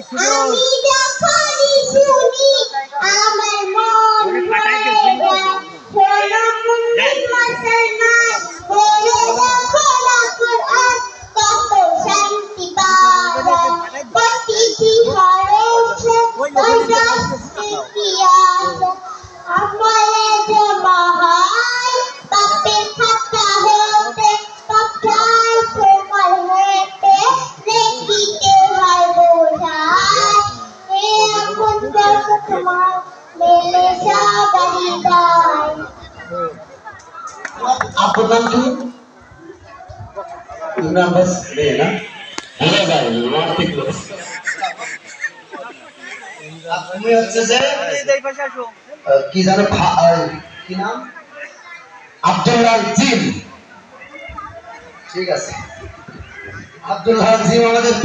আমি যখনই শুনি আমার মন ভরে যায় শোনো মুমিন মুসলমান পড়ো যখন কুরআন কত শান্তি পাওয়া যায় প্রতিটি হরফে অজস্র কি আছে আমলে জমা হয় পাপের খাতা হতে পাপড়ায় কোমল হতে নেকিতে হয় বোঝায় এমন কত তোমার মেলে সাগারি গায়। आपका नाम क्या है? नाम बस लेना হ্যাঁ ভাই মারতে ক্লোজ আপনি হচ্ছে যে কি জানো কি নাম আব্দুল্লাহ জিম ঠিক আছে আব্দুল্লাহ জিম আমাদের